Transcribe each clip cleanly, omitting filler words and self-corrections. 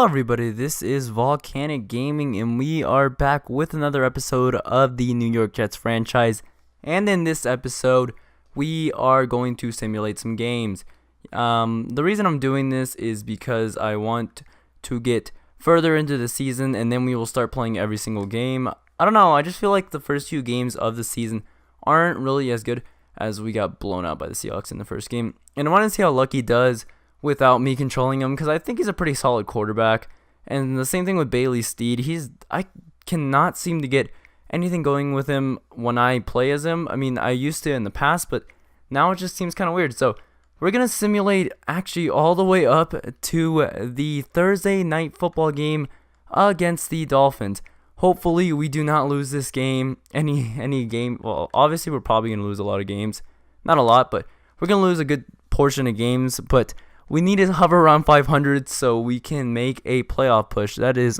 Hello everybody, this is Volcanic Gaming and we are back with another episode of the New York Jets franchise. And in this episode, we are going to simulate some games. The reason I'm doing this is because I want to get further into the season and then we will start playing every single game. I don't know, I just feel like the first few games of the season aren't really as good as we got blown out by the Seahawks in the first game. And I want to see how Lucky does without me controlling him, because I think he's a pretty solid quarterback. And the same thing with Bailey Steed. I cannot seem to get anything going with him when I play as him. I mean, I used to in the past, but now it just seems kind of weird. So we're going to simulate actually all the way up to the Thursday night football game against the Dolphins. Hopefully we do not lose this game, any game. Well, obviously we're probably going to lose a lot of games. Not a lot, but we're going to lose a good portion of games. But we need to hover around 500 so we can make a playoff push. That is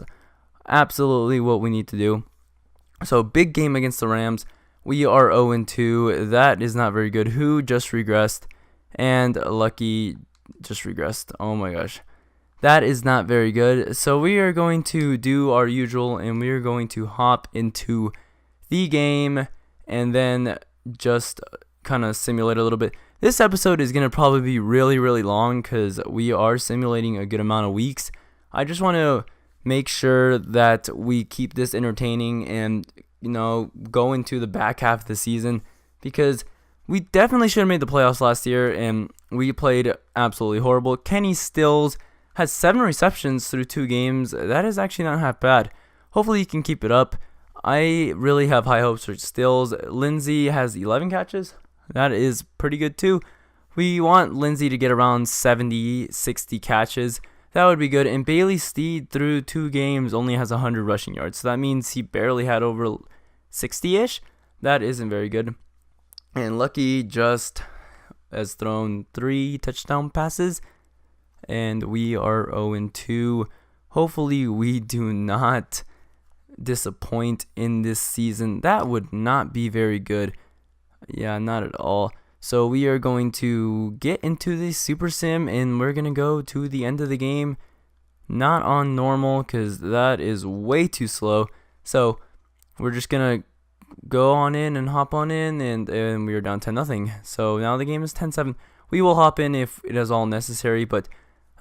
absolutely what we need to do. So big game against the Rams. We are 0-2. That is not very good. Who just regressed? And Lucky just regressed. Oh my gosh. That is not very good. So we are going to do our usual and we are going to hop into the game and then just kind of simulate a little bit. This episode is going to probably be really, really long because we are simulating a good amount of weeks. I just want to make sure that we keep this entertaining and, go into the back half of the season, because we definitely should have made the playoffs last year and we played absolutely horrible. Kenny Stills has 7 receptions through 2 games. That is actually not half bad. Hopefully he can keep it up. I really have high hopes for Stills. Lindsey has 11 catches. That is pretty good too. We want Lindsey to get around 70, 60 catches. That would be good. And Bailey Steed through 2 games only has 100 rushing yards. So that means he barely had over 60-ish. That isn't very good. And Lucky just has thrown 3 touchdown passes. And we are 0-2. Hopefully we do not disappoint in this season. That would not be very good. Yeah, not at all. So we are going to get into the Super Sim and we're going to go to the end of the game. Not on normal because that is way too slow. So we're just going to go on in and hop on in and we are down 10-0. So now the game is 10-7. We will hop in if it is all necessary, but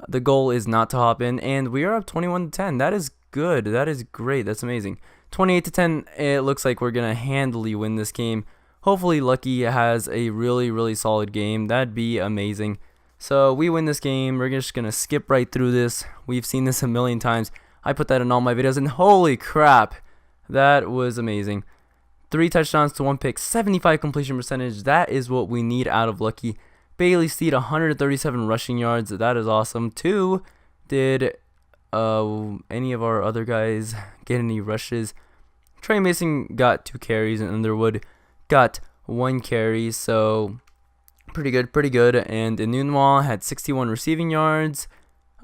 the goal is not to hop in. And we are up 21-10. That is good. That is great. That's amazing. 28-10. It looks like we're going to handily win this game. Hopefully Lucky has a really, really solid game. That'd be amazing. So we win this game. We're just going to skip right through this. We've seen this a million times. I put that in all my videos, and holy crap, that was amazing. 3 touchdowns to 1 pick, 75 completion percentage. That is what we need out of Lucky. Bailey Steed, 137 rushing yards. That is awesome. 2, did any of our other guys get any rushes? Trey Mason got 2 carries, and Underwood got 1 carry, so pretty good. And Enunwa had 61 receiving yards.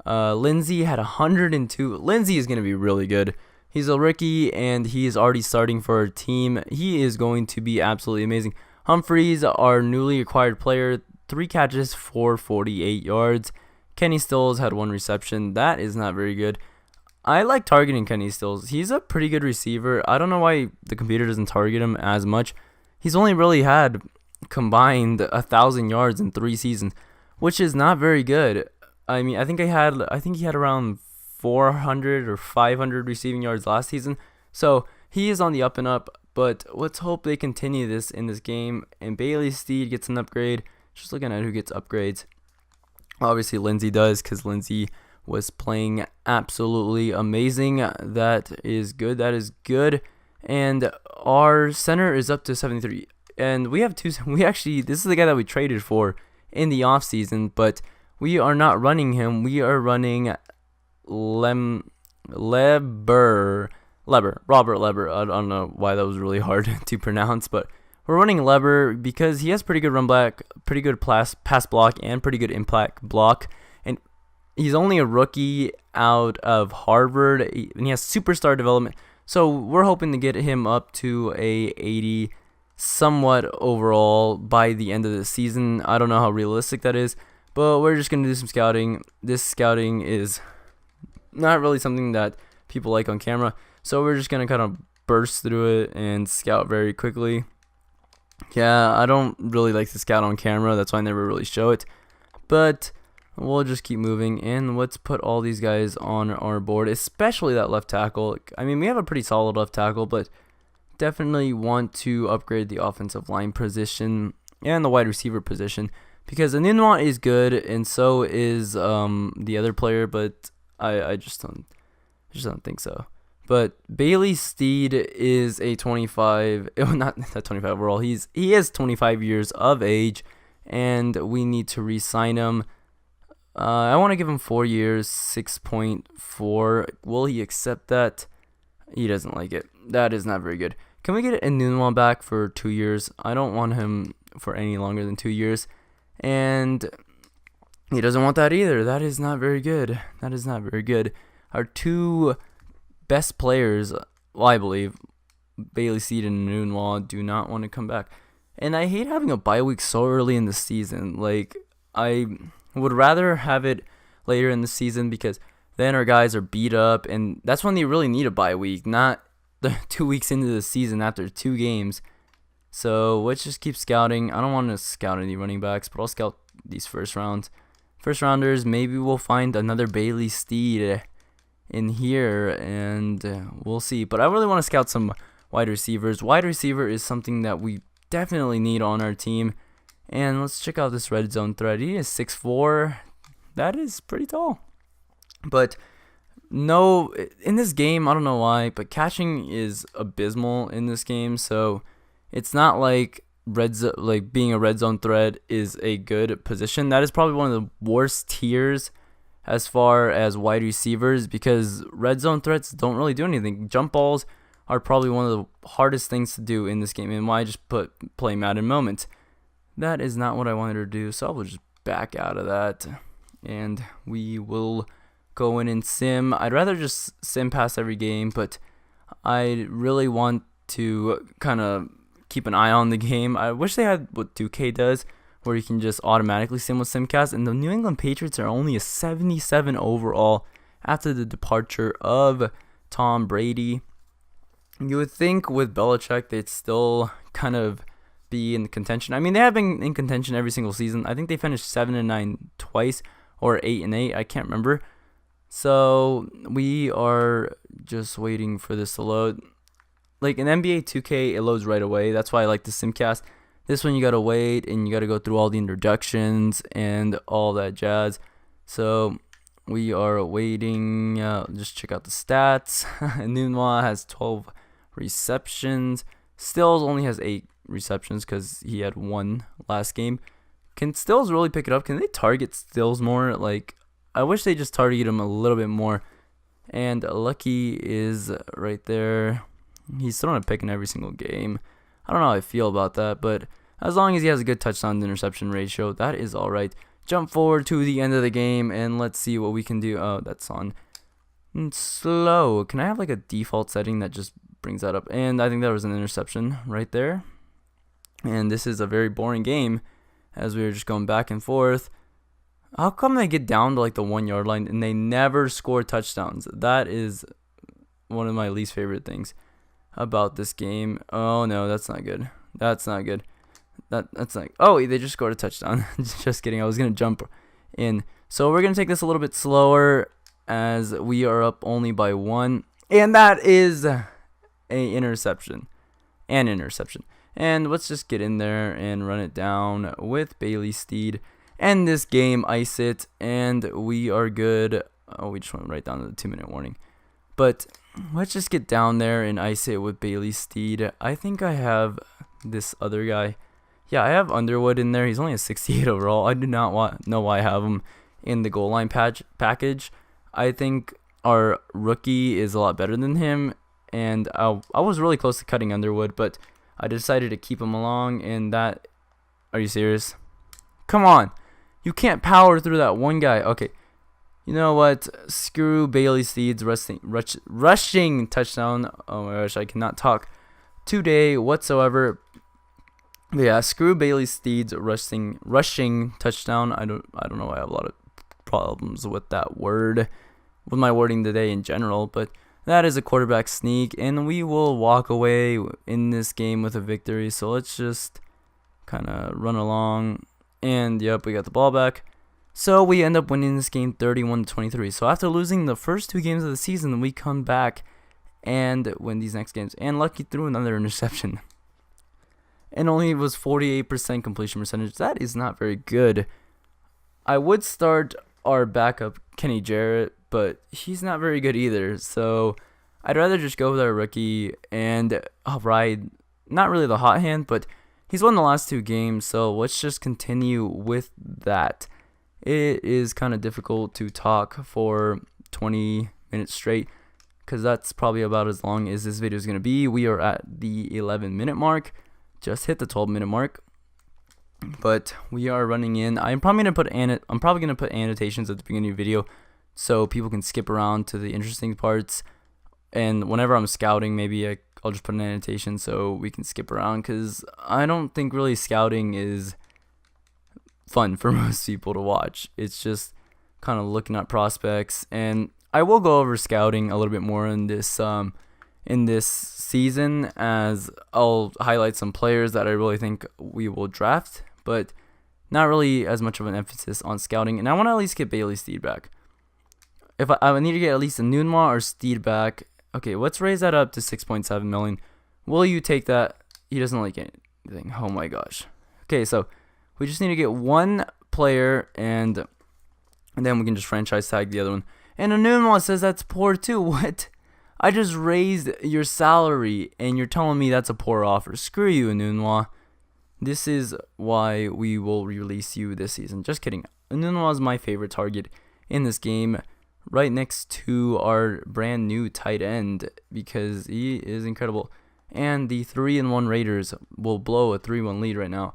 Lindsey had 102. Lindsey is going to be really good. He's a rookie, and he is already starting for our team. He is going to be absolutely amazing. Humphreys, our newly acquired player, 3 catches for 48 yards. Kenny Stills had 1 reception. That is not very good. I like targeting Kenny Stills. He's a pretty good receiver. I don't know why the computer doesn't target him as much. He's only really had combined 1,000 yards in 3 seasons, which is not very good. I mean, I think he had around 400 or 500 receiving yards last season. So he is on the up and up, but let's hope they continue this in this game. And Bailey Steed gets an upgrade. Just looking at who gets upgrades. Obviously Lindsey does, because Lindsey was playing absolutely amazing. That is good. That is good. And our center is up to 73. And we have 2. This is the guy that we traded for in the offseason, but we are not running him. We are running Robert Leber. I don't know why that was really hard to pronounce, but we're running Leber because he has pretty good run block, pretty good pass block, and pretty good impact block. And he's only a rookie out of Harvard, and he has superstar development. So we're hoping to get him up to a 80 somewhat overall by the end of the season. I don't know how realistic that is, but we're just going to do some scouting. This scouting is not really something that people like on camera. So we're just gonna kind of burst through it and scout very quickly. Yeah, I don't really like to scout on camera. That's why I never really show it. But we'll just keep moving, and let's put all these guys on our board, especially that left tackle. I mean, we have a pretty solid left tackle, but definitely want to upgrade the offensive line position and the wide receiver position, because Anunwa is good, and so is the other player, but I just don't think so. But Bailey Steed is a 25, not 25 overall. He is 25 years of age, and we need to re-sign him. I want to give him 4 years, 6.4. Will he accept that? He doesn't like it. That is not very good. Can we get Anunwa back for 2 years? I don't want him for any longer than 2 years. And he doesn't want that either. That is not very good. That is not very good. Our two best players, well, I believe, Bailey Steed and Anunwa, do not want to come back. And I hate having a bye week so early in the season. Like, I would rather have it later in the season, because then our guys are beat up, and that's when they really need a bye week, not the 2 weeks into the season after 2 games. So let's just keep scouting. I don't want to scout any running backs, but I'll scout these first rounders. Maybe we'll find another Bailey Steed in here, and we'll see. But I really want to scout some wide receivers. Wide receiver is something that we definitely need on our team. And let's check out this red zone threat. He is 6'4". That is pretty tall. But no, in this game, I don't know why, but catching is abysmal in this game. So it's not like being a red zone threat is a good position. That is probably one of the worst tiers as far as wide receivers, because red zone threats don't really do anything. Jump balls are probably one of the hardest things to do in this game, and why I just play Madden Moments. That is not what I wanted to do, so I will just back out of that, and we will go in and sim. I'd rather just sim pass every game, but I really want to kind of keep an eye on the game. I wish they had what 2K does, where you can just automatically sim with Simcast, and the New England Patriots are only a 77 overall after the departure of Tom Brady. You would think with Belichick they'd still kind of be in contention. I mean, they have been in contention every single season. I think they finished 7-9 twice, or 8-8. I can't remember. So we are just waiting for this to load. Like in NBA 2K, it loads right away. That's why I like the Simcast. This one you gotta wait, and you gotta go through all the introductions and all that jazz. So we are waiting. Just check out the stats. Nunwa has 12 receptions. Stills only has 8 receptions because he had 1 last game. Can Stills really pick it up? Can they target Stills more? Like, I wish they just targeted him a little bit more. And Lucky is right there. He's throwing a pick in every single game. I don't know how I feel about that, but as long as he has a good touchdown to interception ratio, that is all right. Jump forward to the end of the game, and let's see what we can do. Oh, that's on slow. Can I have like a default setting that just brings that up? And I think that was an interception right there. And this is a very boring game, as we were just going back and forth. How come they get down to like the 1 yard line and they never score touchdowns? That is one of my least favorite things about this game. Oh no, that's not good. That's not good. That's like, oh, they just scored a touchdown. Just kidding. I was gonna jump in. So we're gonna take this a little bit slower, as we are up only by 1, and that is an interception. And let's just get in there and run it down with Bailey Steed. End this game, ice it, and we are good. Oh, we just went right down to the 2-minute warning. But let's just get down there and ice it with Bailey Steed. I think I have this other guy. Yeah, I have Underwood in there. He's only a 68 overall. I do not know why I have him in the goal line package. I think our rookie is a lot better than him, and I was really close to cutting Underwood, but I decided to keep him along. And that, are you serious? Come on, you can't power through that one guy. Okay, you know what? Screw Bailey Steed's rushing touchdown. Oh my gosh, I cannot talk today whatsoever. But yeah, screw Bailey Steed's rushing touchdown. I don't know why I have a lot of problems with that word. with my wording today in general, but that is a quarterback sneak, and we will walk away in this game with a victory. So let's just kind of run along, and yep, we got the ball back. So we end up winning this game 31-23. So after losing the first 2 games of the season, we come back and win these next games. And Lucky threw another interception, and only was 48% completion percentage. That is not very good. I would start our backup, Kenny Jarrett, but he's not very good either. So I'd rather just go with our rookie, and I'll ride, not really the hot hand, but he's won the last 2 games. So let's just continue with that. It is kind of difficult to talk for 20 minutes straight, because that's probably about as long as this video is going to be. We are at the 11-minute mark. Just hit the 12-minute mark. But we are running in. I'm probably gonna put annotations at the beginning of the video, so people can skip around to the interesting parts. And whenever I'm scouting, maybe I'll just put an annotation so we can skip around, because I don't think really scouting is fun for most people to watch. It's just kind of looking at prospects, and I will go over scouting a little bit more in this season, as I'll highlight some players that I really think we will draft, but not really as much of an emphasis on scouting. And I want to at least get Bailey Steed back. If I need to get at least a Nunma or Steed back. Okay, let's raise that up to 6.7 million. Will you take that? He doesn't like anything. Oh my gosh. Okay, so we just need to get one player, and then we can just franchise tag the other one. And a Nunma says that's poor too. What? I just raised your salary, and you're telling me that's a poor offer. Screw you, Nunwa. This is why we will release you this season. Just kidding. Nunwa is my favorite target in this game, right next to our brand new tight end, because he is incredible. And the 3-1 Raiders will blow a 3-1 lead right now,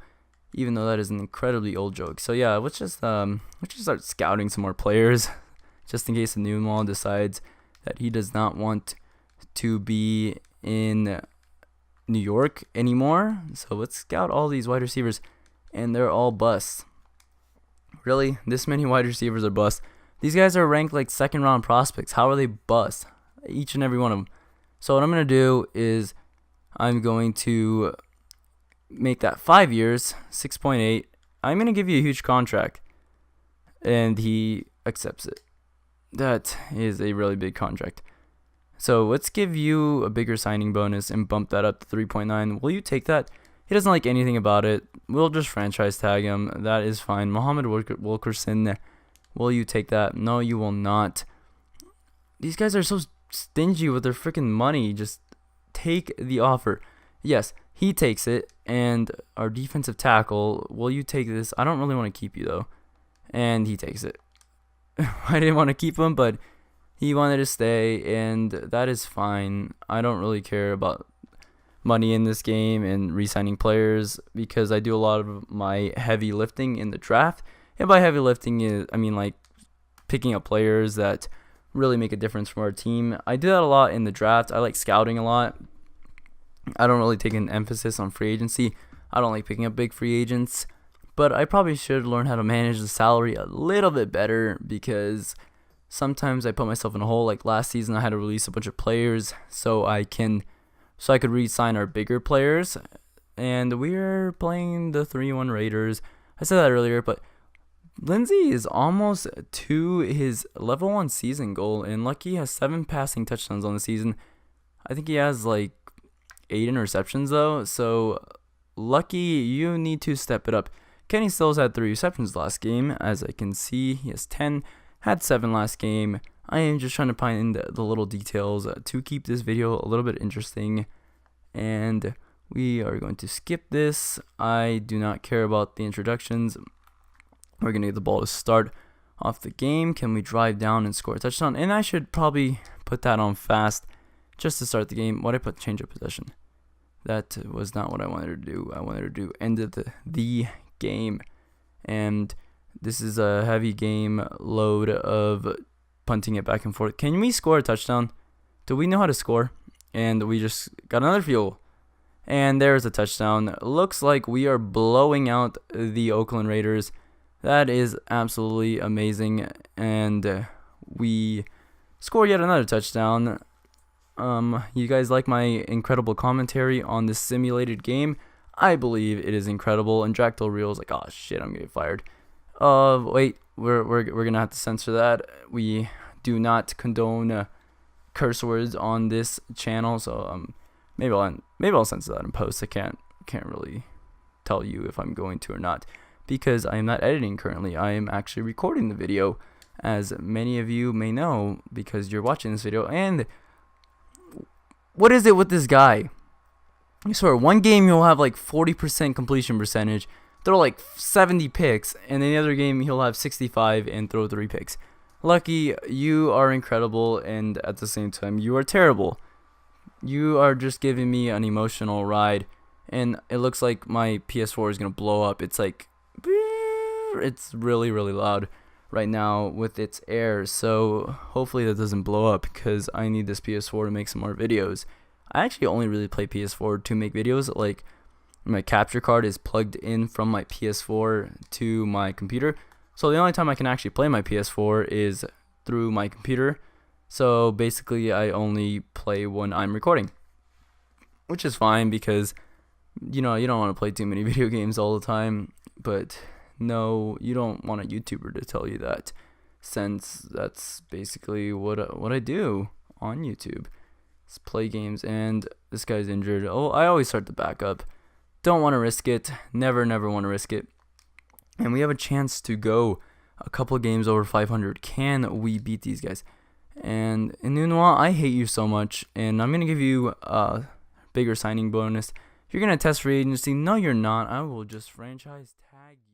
even though that is an incredibly old joke. So yeah, let's just start scouting some more players, just in case the Nunwa decides that he does not want to be in New York anymore. So let's scout all these wide receivers, and they're all busts. Really? This many wide receivers are busts? These guys are ranked like 2nd-round prospects. How are they busts? Each and every one of them. So what I'm going to do is I'm going to make that 5 years, 6.8. I'm going to give you a huge contract, and he accepts it. That is a really big contract. So let's give you a bigger signing bonus and bump that up to 3.9. Will you take that? He doesn't like anything about it. We'll just franchise tag him. That is fine. Muhammad Wilkerson, will you take that? No, you will not. These guys are so stingy with their freaking money. Just take the offer. Yes, he takes it. And our defensive tackle, will you take this? I don't really want to keep you, though. And he takes it. I didn't want to keep him, but he wanted to stay, and that is fine. I don't really care about money in this game and re-signing players, because I do a lot of my heavy lifting in the draft. And by heavy lifting, I mean like picking up players that really make a difference for our team. I do that a lot in the draft. I like scouting a lot. I don't really take an emphasis on free agency. I don't like picking up big free agents. But I probably should learn how to manage the salary a little bit better, because sometimes I put myself in a hole. Like last season, I had to release a bunch of players so I could re-sign our bigger players. And we're playing the 3-1 Raiders. I said that earlier, but Lindsey is almost to his level 1 season goal, and Lucky has 7 passing touchdowns on the season. I think he has like 8 interceptions though. So Lucky, you need to step it up. Kenny Stills had 3 receptions last game. As I can see, he has 10, had 7 last game. I am just trying to find the little details to keep this video a little bit interesting. And we are going to skip this. I do not care about the introductions. We're going to get the ball to start off the game. Can we drive down and score a touchdown? And I should probably put that on fast just to start the game. What I put change of possession. That was not what I wanted to do. I wanted to do end of the game, and this is a heavy game load of punting it back and forth. Can we score a touchdown? Do we know how to score? And we just got another field goal, and there's a touchdown. Looks like we are blowing out the Oakland Raiders. That is absolutely amazing, and we score yet another touchdown. You guys like my incredible commentary on this simulated game? I believe it is incredible. And Dractyl Real's like, oh shit, I'm getting fired. Wait, we're gonna have to censor that. We do not condone curse words on this channel, so maybe I'll censor that in post. I can't really tell you if I'm going to or not, because I am not editing currently. I am actually recording the video, as many of you may know because you're watching this video. And what is it with this guy? I swear, one game he'll have like 40% completion percentage, throw like 70 picks, and in the other game he'll have 65 and throw 3 picks. Lucky, you are incredible, and at the same time, you are terrible. You are just giving me an emotional ride, and it looks like my PS4 is gonna blow up. It's like, it's really loud right now with its air, so hopefully that doesn't blow up, because I need this PS4 to make some more videos. I actually only really play PS4 to make videos. Like, my capture card is plugged in from my PS4 to my computer, so the only time I can actually play my PS4 is through my computer. So basically I only play when I'm recording, which is fine, because you know, you don't want to play too many video games all the time. But no, you don't want a YouTuber to tell you that, since that's basically what I do on YouTube, is play games. And this guy's injured. Oh, I always start the backup. Don't want to risk it. Never want to risk it. And we have a chance to go a couple games over 500. Can we beat these guys? And in Nunois, I hate you so much, and I'm gonna give you a bigger signing bonus. If you're gonna test free agency, no, you're not. I will just franchise tag you.